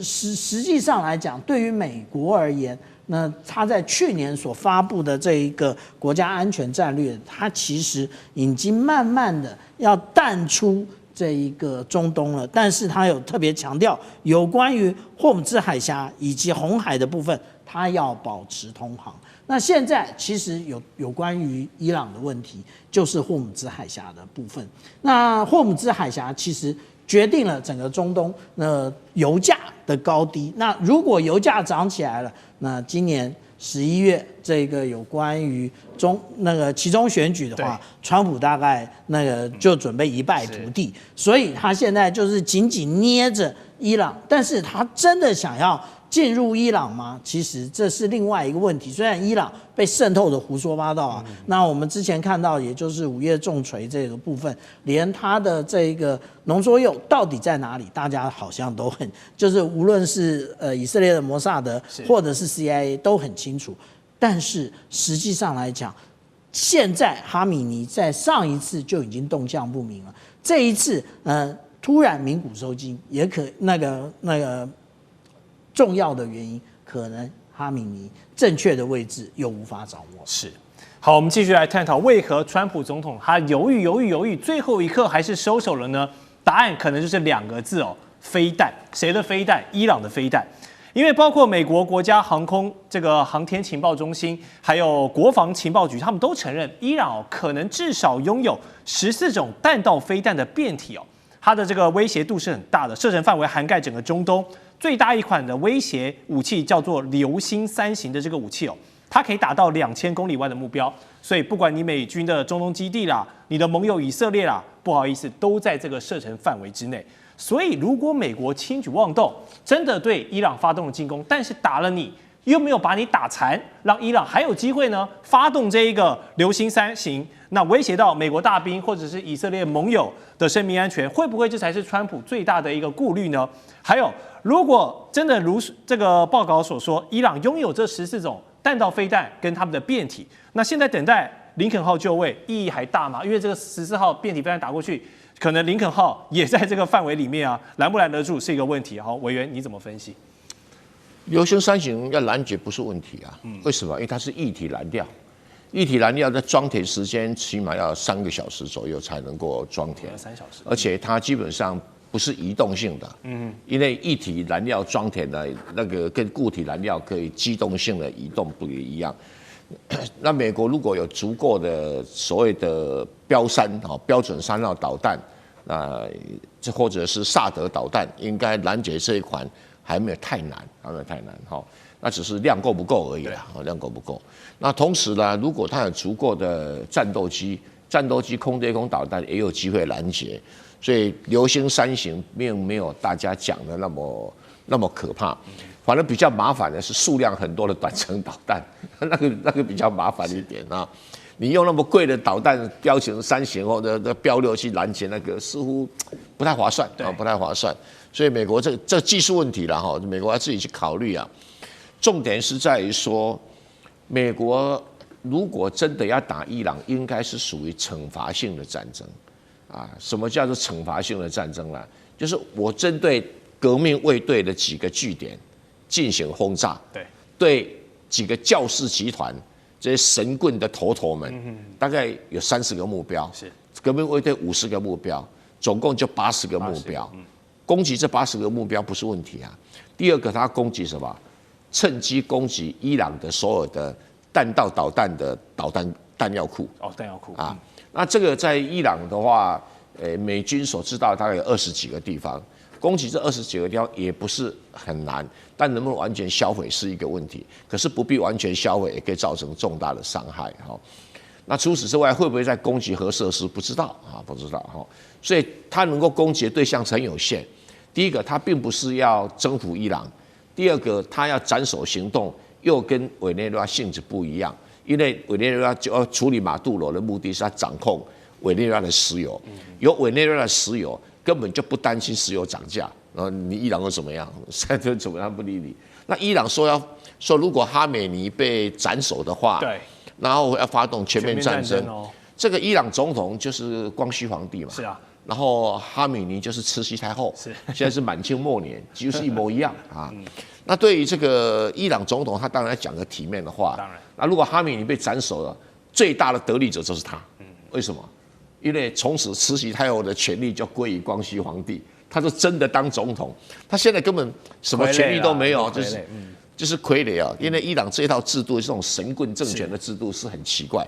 实际上来讲，对于美国而言，那他在去年所发布的这一个国家安全战略，它其实已经慢慢的要淡出这一个中东了，但是他有特别强调有关于霍姆兹海峡以及红海的部分，它要保持通航。那现在其实有关于伊朗的问题，就是霍姆兹海峡的部分。那霍姆兹海峡其实决定了整个中东油价的高低。那如果油价涨起来了，那今年11月这个有关于期中选举的话，川普大概就准备一败涂地，所以他现在就是紧紧捏着伊朗，但是他真的想要进入伊朗吗？其实这是另外一个问题。虽然伊朗被渗透的胡说八道啊，那我们之前看到，也就是5月重锤这个部分，连它的这个浓缩铀到底在哪里，大家好像都就是无论是以色列的摩萨德或者是 CIA 都很清楚。但是实际上来讲，现在哈米尼在上一次就已经动向不明了，这一次突然鸣鼓收惊，也可那个重要的原因，可能哈米尼正确的位置又无法掌握。是，好，我们继续来探讨为何川普总统他犹豫，最后一刻还是收手了呢？答案可能就是2个字哦，飞弹。谁的飞弹？伊朗的飞弹。因为包括美国国家航空这个航天情报中心，还有国防情报局，他们都承认伊朗可能至少拥有14种弹道飞弹的变体哦。它的这个威胁度是很大的，射程范围涵盖整个中东。最大一款的威胁武器叫做流星3型的这个武器哦，它可以打到2000公里外的目标。所以不管你美军的中东基地啦，你的盟友以色列啦，不好意思，都在这个射程范围之内。所以如果美国轻举妄动，真的对伊朗发动了进攻，但是打了你，又没有把你打残，让伊朗还有机会呢发动这一个流星3型，那威胁到美国大兵或者是以色列盟友的生命安全，会不会这才是川普最大的一个顾虑呢？还有，如果真的如这个报告所说，伊朗拥有这14种弹道飞弹跟他们的变体，那现在等待林肯号就位意义还大吗？因为这个14号变体飞弹打过去，可能林肯号也在这个范围里面啊，拦不拦得住是一个问题。好，委员你怎么分析？流星3型要拦截不是问题啊，为什么？因为它是液体燃料，液体燃料的装填时间起码要3个小时左右才能够装填3小时，而且它基本上不是移动性的，因为液体燃料装填的那个跟固体燃料可以机动性的移动不一样。那美国如果有足够的所谓的标准3号导弹，这或者是萨德导弹，应该拦截这一款还没有太难，那只是量够不够而已啦，量够不够。那同时呢，如果它有足够的战斗机空对空导弹也有机会拦截，所以流星3型并没有大家讲的那么可怕。反而比较麻烦的是数量很多的短程导弹，那个比较麻烦一点啊。你用那么贵的导弹标成3型或者标6去拦截那个，似乎不太划算啊，不太划算。所以美国这技术问题啦哈，美国要自己去考虑啊。重点是在于说，美国如果真的要打伊朗，应该是属于惩罚性的战争啊。什么叫做惩罚性的战争呢？就是我针对革命卫队的几个据点进行轰炸，对几个教士集团这些神棍的头们，大概有30个目标，是革命卫队50个目标，总共就80个目标。攻击这80个目标不是问题啊。第二个，他攻击什么？趁机攻击伊朗的所有的弹道导弹的弹药库。弹药库啊。那这个在伊朗的话，美军所知道大概有20几个地方。攻击这20几个地方也不是很难，但能不能完全销毁是一个问题。可是不必完全销毁，也可以造成重大的伤害哈。那除此之外，会不会再攻击核设施？不知道啊，不知道哈。所以它能够攻击的对象很有限。第一个，它并不是要征服伊朗；第二个，它要斩首行动又跟委内瑞拉性质不一样，因为委内瑞拉就要处理马杜罗的目的是要掌控委内瑞拉的石油，有委内瑞拉的石油。根本就不担心石油涨价，然后你伊朗又怎么样？现在怎么样不理你？那伊朗说如果哈梅尼被斩首的话，对，然后要发动全面战争哦。这个伊朗总统就是光绪皇帝嘛，是啊。然后哈梅尼就是慈禧太后，是现在是满清末年，几乎是一模一样啊。那对于这个伊朗总统，他当然要讲个体面的话。当然，那如果哈梅尼被斩首了，最大的得利者就是他。为什么？因为从此慈禧太后的权力就归于光绪皇帝，他就真的当总统。他现在根本什么权力都没有，就是就是傀儡啊，因为伊朗这一套制度，这种神棍政权的制度是很奇怪。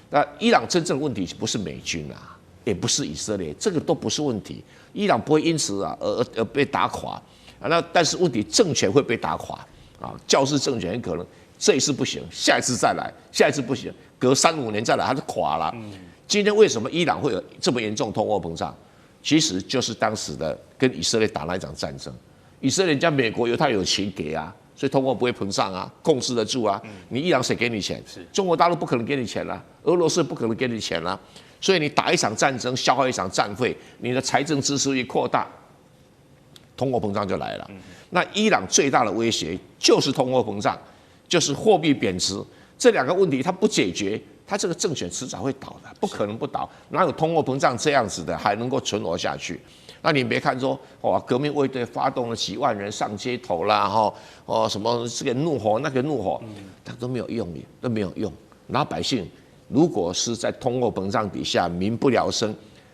那伊朗真正的问题不是美军啊，也不是以色列，这个都不是问题。伊朗不会因此啊而被打垮啊。那但是问题政权会被打垮啊，教士政权很可能这一次不行，下一次再来，下一次不行，隔3-5年再来，它就垮了。今天为什么伊朗会有这么严重通货膨胀？其实就是当时的跟以色列打那一场战争，以色列人家美国犹太有钱给啊，所以通货不会膨胀啊，控制得住啊。你伊朗谁给你钱？中国大陆不可能给你钱啦，俄罗斯不可能给你钱啦。所以你打一场战争，消耗一场战费，你的财政支出一扩大，通货膨胀就来了。那伊朗最大的威胁就是通货膨胀，就是货币贬值，这2个问题它不解决，它这个政权迟早会倒的，不可能不倒。哪有通货膨胀这样子的还能够存活下去？那你别看说哇，革命卫队发动了几万人上街头啦，什么这个怒吼那个怒吼，它都没有用，都没有用。老百姓如果是在通货膨胀底下民不聊生，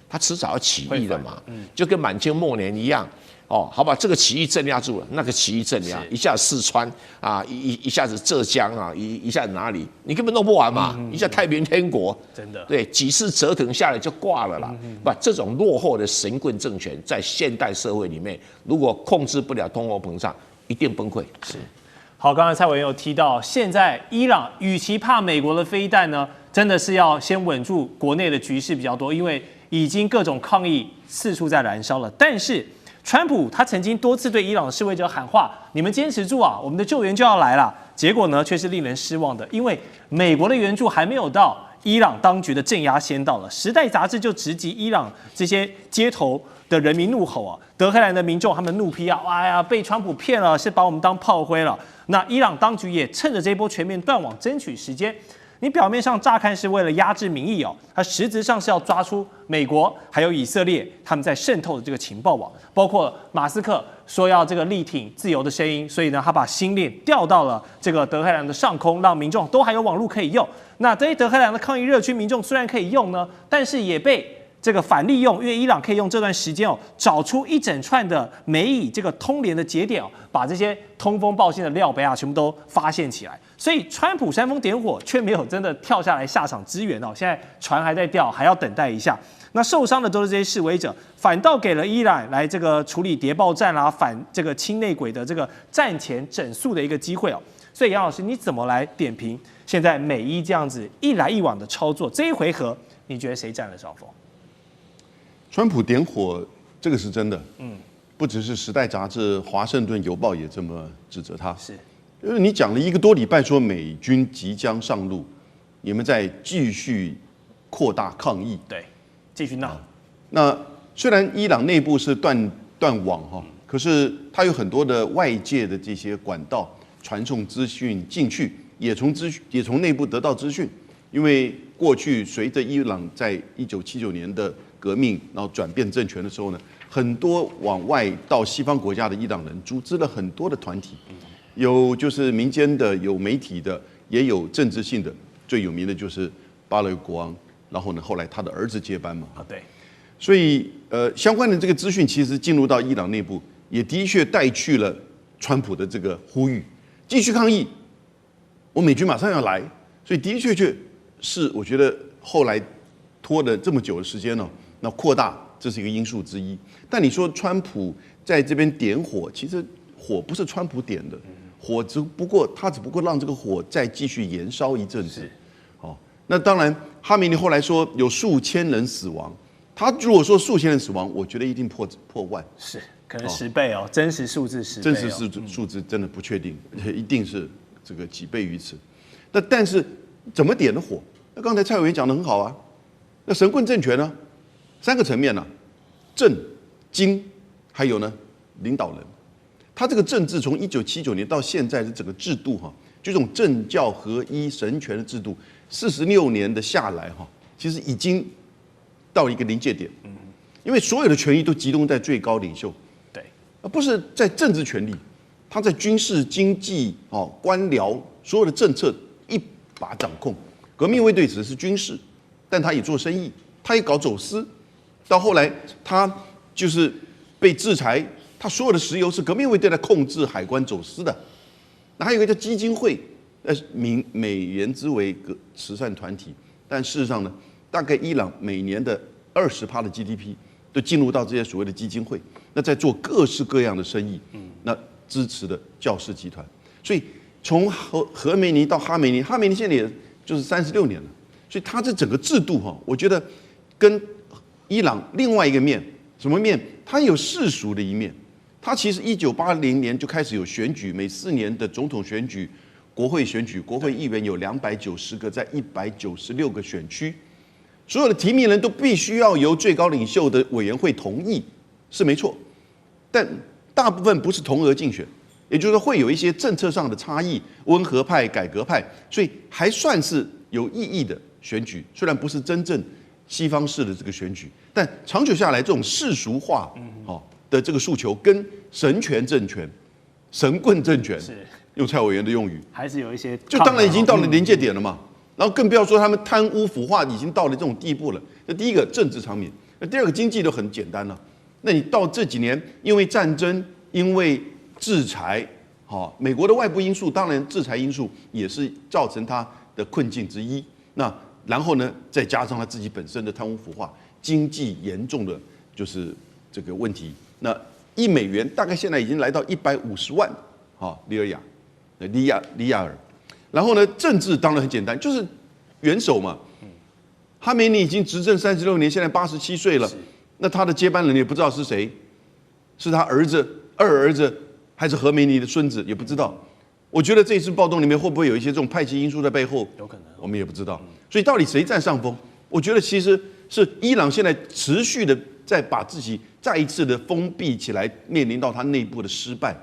他迟早要起义的嘛，就跟满清末年一样。好吧，这个起义镇压住了，那个起义镇压，一下四川啊，一下子浙江啊，一下子哪里，你根本弄不完嘛，一下太平天国，真的，对，几次折腾下来就挂了啦。不，这种落后的神棍政权在现代社会里面，如果控制不了通货膨胀，一定崩溃。是。好，刚才蔡委员有提到，现在伊朗与其怕美国的飞弹呢，真的是要先稳住国内的局势比较多，因为已经各种抗议四处在燃烧了。但是川普他曾经多次对伊朗的示威者喊话：“你们坚持住啊，我们的救援就要来了。”结果呢，却是令人失望的，因为美国的援助还没有到，伊朗当局的镇压先到了。《时代》杂志就直击伊朗这些街头的人民怒吼啊，德黑兰的民众他们怒批啊，哎呀，被川普骗了，是把我们当炮灰了。那伊朗当局也趁着这波全面断网争取时间。你表面上乍看是为了压制民意哦，它实质上是要抓出美国还有以色列他们在渗透的这个情报网，包括马斯克说要这个力挺自由的声音，所以呢，他把星链调到了这个德黑兰的上空，让民众都还有网络可以用。那这些德黑兰的抗议热区民众虽然可以用呢，但是也被这个反利用，因为伊朗可以用这段时间哦，找出一整串的美以这个通联的节点哦，把这些通风报信的料杯啊，全部都发现起来。所以川普煽风点火，却没有真的跳下来下场支援哦。现在船还在掉，还要等待一下。那受伤的都是这些示威者，反倒给了伊朗来这个处理谍报战啦、反这个亲内鬼的这个战前整肃的一个机会哦。所以杨老师，你怎么来点评现在美伊这样子一来一往的操作？这一回合，你觉得谁占了上风？川普点火，这个是真的。不只是《时代》杂志，《华盛顿邮报》也这么指责他。是，因为你讲了1个多礼拜，说美军即将上路，你们在继续扩大抗议。对，继续闹。那虽然伊朗内部是断网哈，可是它有很多的外界的这些管道传送资讯进去，也从内部得到资讯。因为过去随着伊朗在1979年的革命，然后转变政权的时候呢，很多往外到西方国家的伊朗人组织了很多的团体，有就是民间的，有媒体的，也有政治性的。最有名的就是巴勒国王，然后呢，后来他的儿子接班嘛。对。所以相关的这个资讯其实进入到伊朗内部，也的确带去了川普的这个呼吁，继续抗议，我美军马上要来。所以的确是我觉得后来拖了这么久的时间呢，那扩大这是一个因素之一。但你说川普在这边点火，其实火不是川普点的，火只不过让这个火再继续延烧一阵子。那当然哈梅尼后来说有数千人死亡，他如果说数千人死亡，我觉得一定破万，是可能10倍哦，真实数字10倍。真实数字真的不确定，一定是这个几倍于此。但是怎么点的火？那刚才蔡委员讲得很好啊。那神棍政权呢，3个层面呢，政、经，还有呢领导人。他这个政治从1979年到现在的整个制度哈，就这种政教合一神权的制度，46年的下来哈，其实已经到一个临界点。因为所有的权力都集中在最高领袖，对，而不是在政治权力，他在军事、经济、官僚所有的政策一把掌控。革命卫队只是军事，但他也做生意，他也搞走私，到后来他就是被制裁，他所有的石油是革命卫队来控制海关走私的。那还有一个叫基金会，美元之为慈善团体，但事实上呢，大概伊朗每年的20%的 GDP 都进入到这些所谓的基金会，那在做各式各样的生意，那支持的教士集团，所以从何梅尼到哈梅尼，哈梅尼现在也就是36年了，所以他这整个制度哈，我觉得跟伊朗另外一个面，什么面？它有世俗的一面。它其实1980年就开始有选举，每4年的总统选举、国会选举，国会议员有290个，在196个选区，所有的提名人都必须要由最高领袖的委员会同意，是没错。但大部分不是同额竞选，也就是说会有一些政策上的差异，温和派、改革派，所以还算是有意义的选举，虽然不是真正西方式的这个选举，但长久下来，这种世俗化的这个诉求，跟神权政权、神棍政权，用蔡委员的用语，还是有一些，就当然已经到了临界点了嘛。然后更不要说他们贪污腐化已经到了这种地步了。那第一个政治场面，那第二个经济都很简单了。那你到这几年，因为战争，因为制裁，美国的外部因素，当然制裁因素也是造成他的困境之一。那然后呢，再加上他自己本身的贪污腐化，经济严重的就是这个问题。那1美元大概现在已经来到150万利亚尔。然后呢，政治当然很简单，就是元首嘛。哈梅尼已经执政36年，现在87岁了。那他的接班人也不知道是谁，是他儿子、二儿子，还是何梅尼的孙子，也不知道。我觉得这一次暴动里面会不会有一些这种派系因素在背后？有可能，我们也不知道。所以到底谁占上风？我觉得其实是伊朗现在持续的在把自己再一次的封闭起来，面临到他内部的失败。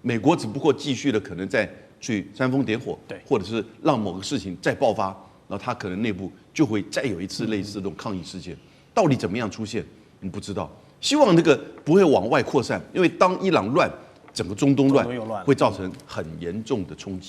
美国只不过继续的可能在去煽风点火，对，或者是让某个事情再爆发，然后他可能内部就会再有一次类似的这种抗议事件。到底怎么样出现，我们不知道。希望这个不会往外扩散，因为当伊朗乱，整个中东乱会造成很严重的冲击。